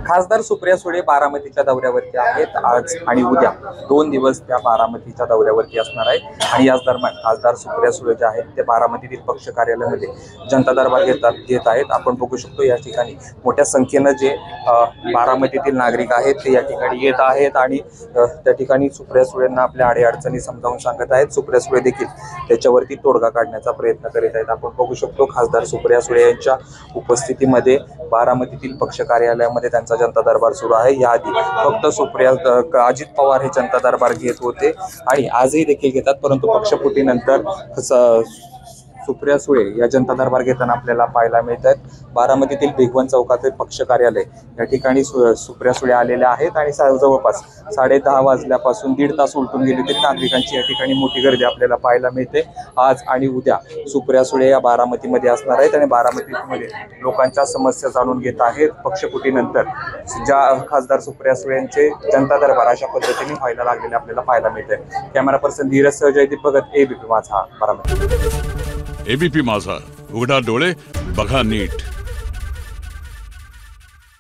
खासदार सुप्रिया सुळे बारामतीच्या दौऱ्यावरती आहेत आज आणि उद्या 2 दिवस त्या बारामतीच्या दौऱ्यावरती असणार आहेत आणि याच दरम्यान खासदार सुप्रिया सुळे जे आहेत ते बारामतीतील पक्ष कार्यालयामध्ये जनता दरबार घेत आहेत। आपण बघू शकतो या ठिकाणी मोठ्या संख्येने जे बारामतीतील नागरिक आहेत ते या ठिकाणी येत आहेत आणि त्या ठिकाणी सुप्रिया सुळेंना आपल्या अडीअडचणी समजावून सांगत आहेत। सुप्रिया सुळे देखील त्याच्यावरती तोडगा काढण्याचा प्रयत्न करीत आहेत। आपण बघू शकतो खासदार सुप्रिया सुळे यांच्या उपस्थितीमध्ये बारामतीतील पक्ष कार्यालयामध्ये त्यांचा जनता दरबार सुरू आहे। याआधी फक्त अजित पवार हे जनता दरबार घेत होते आणि आजही देखील घेतात, परंतु पक्षफुटीनंतर सुप्रिया सुळे या जनता दरबार घेताना आपल्याला पाहायला मिळत आहेत। बारामतीतील भिगवण चौकातील पक्ष कार्यालय या ठिकाणी सुप्रिया सुळे आलेल्या आहेत आणि जवळपास 10:30 वाजल्यापासून 1.5 तास उलटून गेले तरी नागरिकांची या ठिकाणी मोठी गर्दी आपल्याला पाहायला मिळते। आज आणि उद्या सुप्रिया सुळे या बारामतीमध्ये असणार आहेत आणि बारामतीमध्ये लोकांच्या समस्या जाणून घेत आहेत। पक्षफुटीनंतर ज्या खासदार सुप्रिया सुळे यांचे जनता दरबार अशा पद्धतीने व्हायला लागलेले आपल्याला पाहायला मिळते। कॅमेरा पर्सन धीरज सह जयदीप भगत, एबीपी माझा, बारामती। एबीपी माझा, उघडा डोळे बघा नीट।